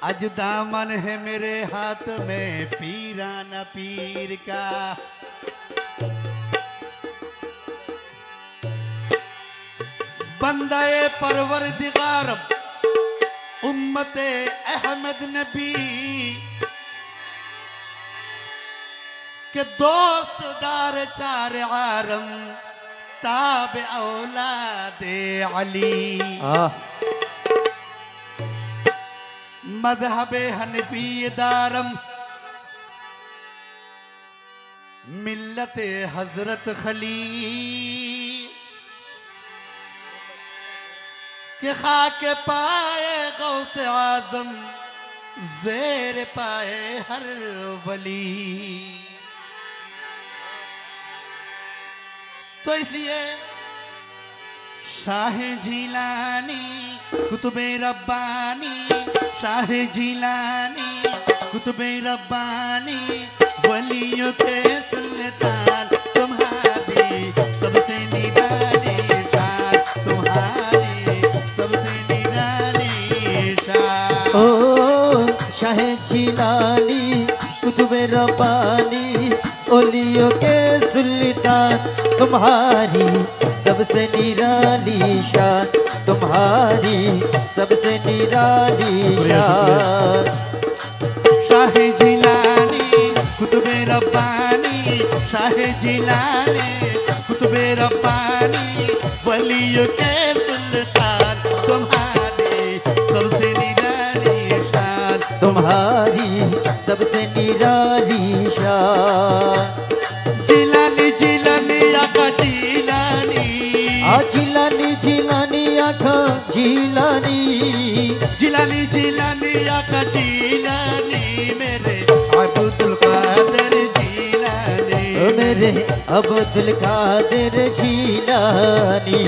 आज दामन है मेरे हाथ में पीराना पीर का। बंदाए परवरदिगार उम्मते अहमद नबी के दोस्त दार चार आरम ताब औलादे अली। मज़हबे हनफी दारम मिल्लते हजरत खलील के खाके पाए गौसे आजम ज़ेर पाए हर वली। तो इसलिए शाह जिलानी कुतुबे रब्बानी, शाह जिलानी कुतुबे रब्बानी, वलियों के सुल्तान तुम्हारी सबसे निराली शान, तुम्हारी सबसे निराली शान। ओ शाह जिलानी कुतुबे रब्बानी, ओलियों के सुल्तान तुम्हारी सबसे निराली शान, तुम्हारी सबसे निराली शान। शाह जिलानी कुतुबे रब्बानी, शाह जिलानी कुतुबे रब्बानी, वलियों के सुल्तान तुम्हारी सबसे निराली शान, तुम्हारी सबसे निराली शान। जिलानी जिलानी आका जिलानी, जिलानी जिलानी आका जिलानी, जिलानी जिलानी आका जिलानी, मेरे अब्दुल कादिर जिलानी, मेरे अब्दुल कादिर जिलानी।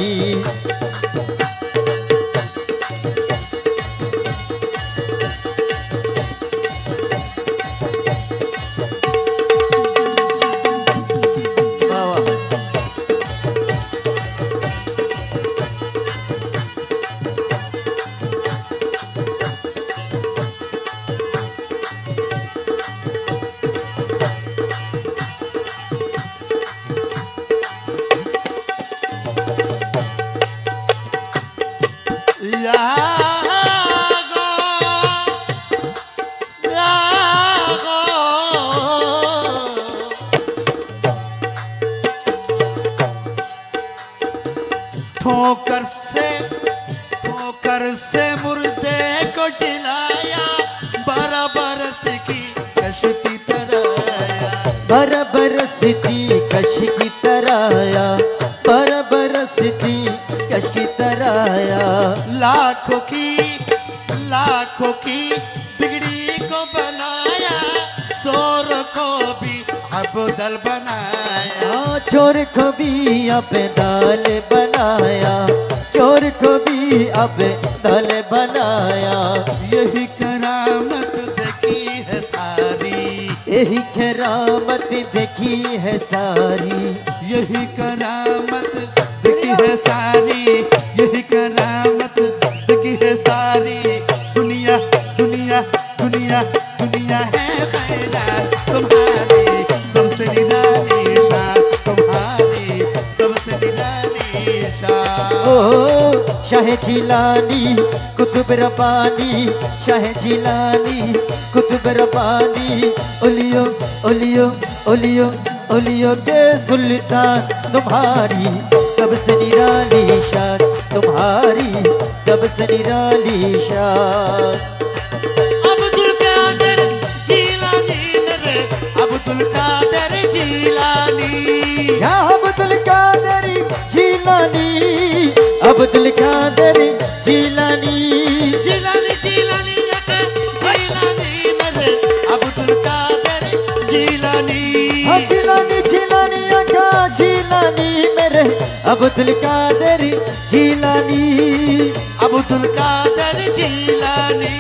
ठोकर से मुर्दे को जिलाया, बरस की कश्ती तराया, बरस की कश की तराया, बरस की कश की तराया। लाखों की बिगड़ी को बनाया, चोर को भी अब्दुल बनाया, चोर को भी अब्दुल बनाया, चोर को भी अब्दुल बनाया। यही करामत देखी है सारी, यही करामत देखी है सारी, यही करामत देखी है सारी, यही करामत देखी है सारी। दुनिया दुनिया दुनिया दुनिया है खैरात तुम्हारी सबसे निराली शान, तुम्हारी सबसे निराली शान। ओ शाह जिलानी कुतुब रब्बानी, शाह जिलानी कुतुब रब्बानी, ओलियो ओलियो ओलियो ओलियो के सुल्तान तुम्हारी सबसे निराली शान, तुम्हारी सबसे निराली शान। अब्दुल कादिर जिलानी मेरे अब्दुल कादिर जिलानी, या अब्दुल कादिर जिलानी, अब्दुल कादिर जिलानी, जिलानी जिलानी जिलानी मेरे अब्दुल कादिर जिलानी, जिलानी जिलानी आका जिलानी, मेरे अब्दुल कादिर जिलानी, अब्दुल कादिर जिलानी,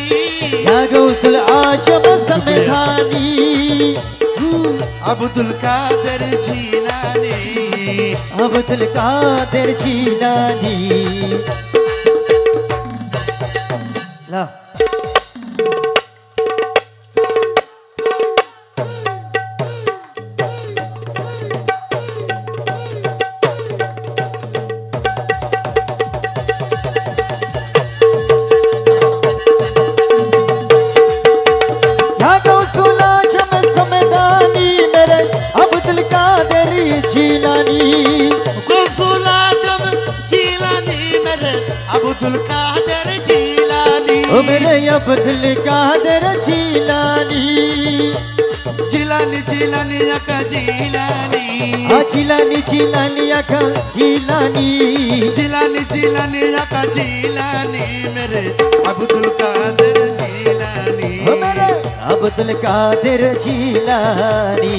या गौसल आजम समधानी, अब्दुल कादिर जिलानी, अब्दुल कादिर जिलानी। ला ओ मेरे अब्दुल कादिर जीलानी जिलानी जिलानी आका जिलानी जिलानी जिलानी आका जिलानी जिलानी जिलानी आका जिलानी मेरे अब्दुल कादिर जिलानी ओ मेरे अब्दुल कादिर जिलानी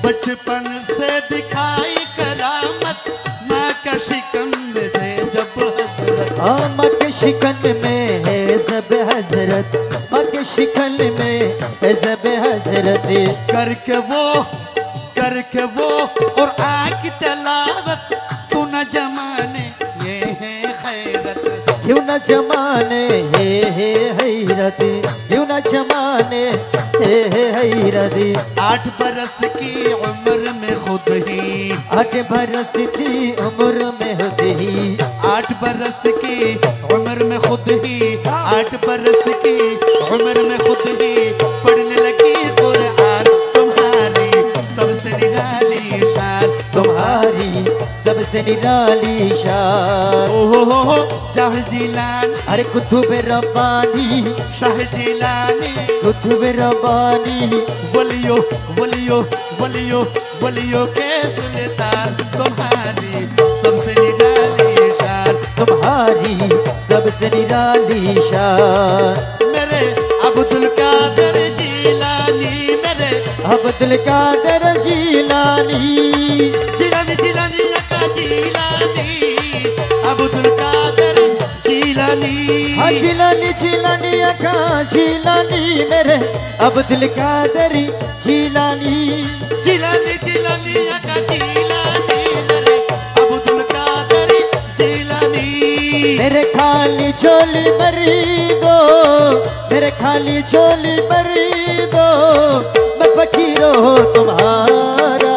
बचपन से दिखाई करामत माँ का शिकन में थे जब माँ के शिकन में है जब हजरत माँ के शिकन में है जब हजरत करके वो और आँख तलावत तू न जमाने ये है खैरत क्यों न जमाने है हैरत क्यों न जमाने है हैरत 8 बरस की उम्र में खुद ही 8 बरस की उम्र में खुद ही 8 बरस की उम्र में खुद ही 8 बरस की उम्र में खुद ही पढ़ने लगी कुरान तुम्हारी सबसे निराली शान तुम्हारी सबसे निराली शान ओहो शाह जिलानी अरे कुतुब रब्बानी शाह जिलानी कुतुब रब्बानी वलियो वलियो वलियो वलियो के सुल्तान तुम्हारी सबसे निराली शान तुम्हारी सबसे निराली शान मेरे अब्दुल कादिर जिलानी मेरे अब्दुल कादिर जिलानी जिलानी जिलानी आका जिलानी अब्दुल कादिर जिलानी जिलानी जिलानी आका जिलानी मेरे अब्दुल कादिर जिलानी जिलानी जिलानी आका जिलानी मेरे अब्दुल कादिर जिलानी मेरे खाली झोली मरी दो मेरे खाली झोली मरी दो मैं फकीर हो तुम्हारा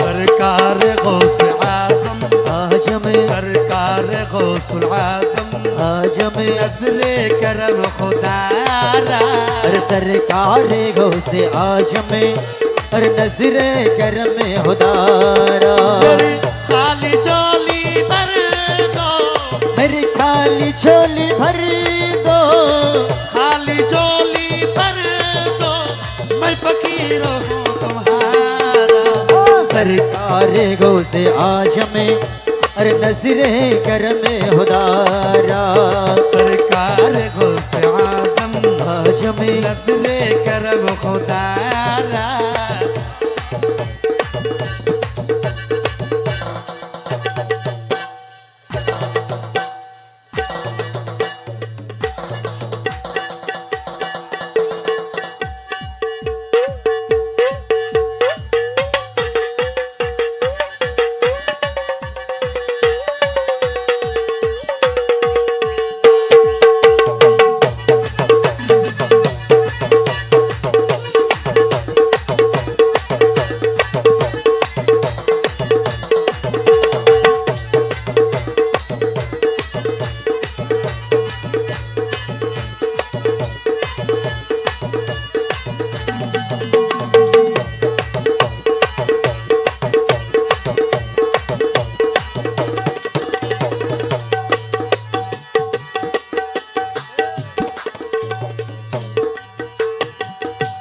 सरकार गौस आजम आज मैं सरकार गौसुल आजम आज मैं नजरे करम खुदारा अरे सरकार गो से आज में अरे नजरे करम खुदारा मेरी खाली झोली भर दो मेरी खाली झोली भर दो खाली झोली भर दो मैं फकीर हूँ तुम्हारा सरकार गो से आज में अरे नजरे करम खुदारा सरकार गौस आजम आज में नजरे करम खुदारा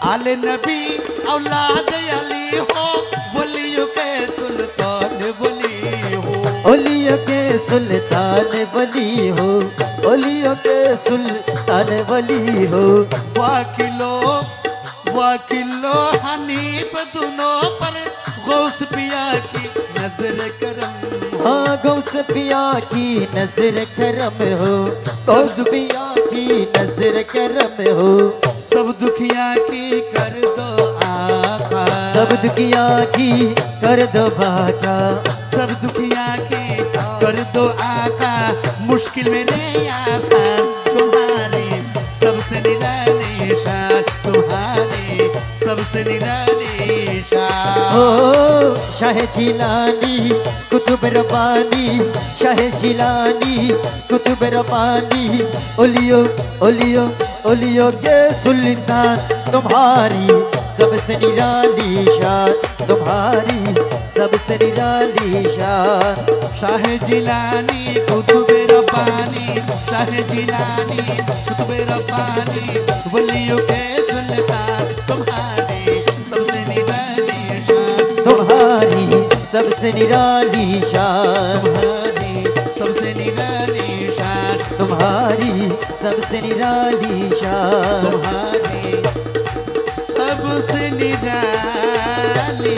आले नबी औलाद अली हो वलियों के सुल्तान वली हो ओलियों के सुल्तान वली हो ओलियों के सुल्तान वली हो वाकिलो हनीफ दोनों पर गौस पिया की नजर करम हाँ गौस पिया की नजर करम हो, गौस पिया की नजर करम हो। सब दुखिया की कर दो आका, सब दुखिया की कर दो बाका, सब दुखिया की कर दो आका। मुश्किल में नहीं आका तुम्हारी सबसे निराली शान, तुम्हारी सबसे निराली शान। ओ शाह जिलानी कुतुब रब्बानी, शाह जिलानी कुतुब रब्बानी। ओलियो ओलियो ओलियो के सुल्तान, तुम्हारी सबसे निराली शान, तुम्हारी सबसे निराली शान। शाह जिलानी कुतुब रब्बानी, शाह जिलानी कुतुब रब्बानी। वलियों के सुल्तान, तुम्हारी सबसे निराली शान, तुम्हारी सबसे निराली शान, तुम्हारी सबसे निराली शान, तुम्हारी सबसे निराली शान, तुम्हारी सबसे निराली